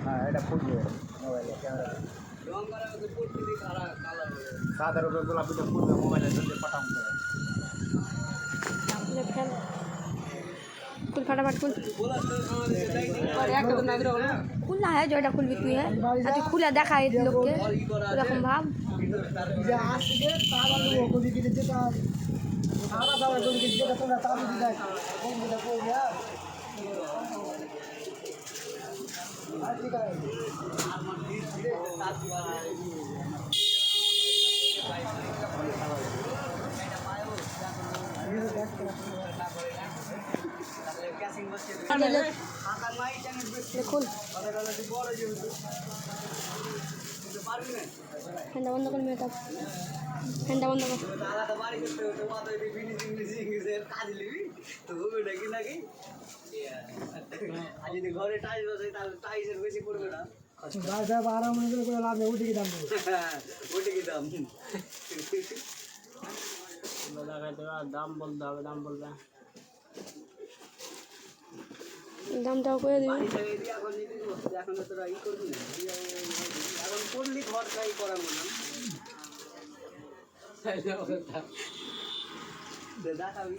হ্যাঁ এটা ফুটবে মোবাইলে ক্যামেরা সাদা রঙের গোলাপিটা ফুটবে মোবাইলের জন্য পাঠাম করে खुल फटाफट खुल खुला है जो खुल भी तू है तू खुला देखा है लोग के रकम भाव খুল ফ্যানটা বন্ধ কর মেকআপ ফ্যানটা বন্ধ কর ঘরে টাইলস বসে তাহলে টাইলসের বেশি পড়বে না উঠে কি দাম ওটা কি দাম দাম বলতে হবে দাম বলবে দামটাও করে দিবি এখন তোরা ই করবি না এখন করলি ঘর ট্রাই করা মনে দেখাবি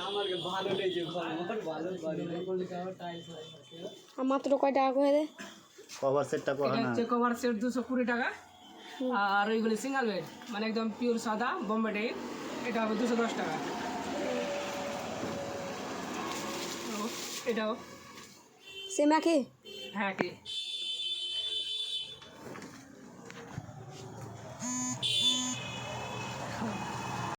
আমাকে ভালো লেগেছে আর মাত্র কয় টাকা করে দে কভার সেটটা করা না কভার সেট 220 টাকা আর ওইগুলো সিঙ্গেল বেড মানে একদম পিওর সাদা বোম্বে টাইপ এটা হবে 210 টাকা এটাও সেমা কি হ্যাঁ কি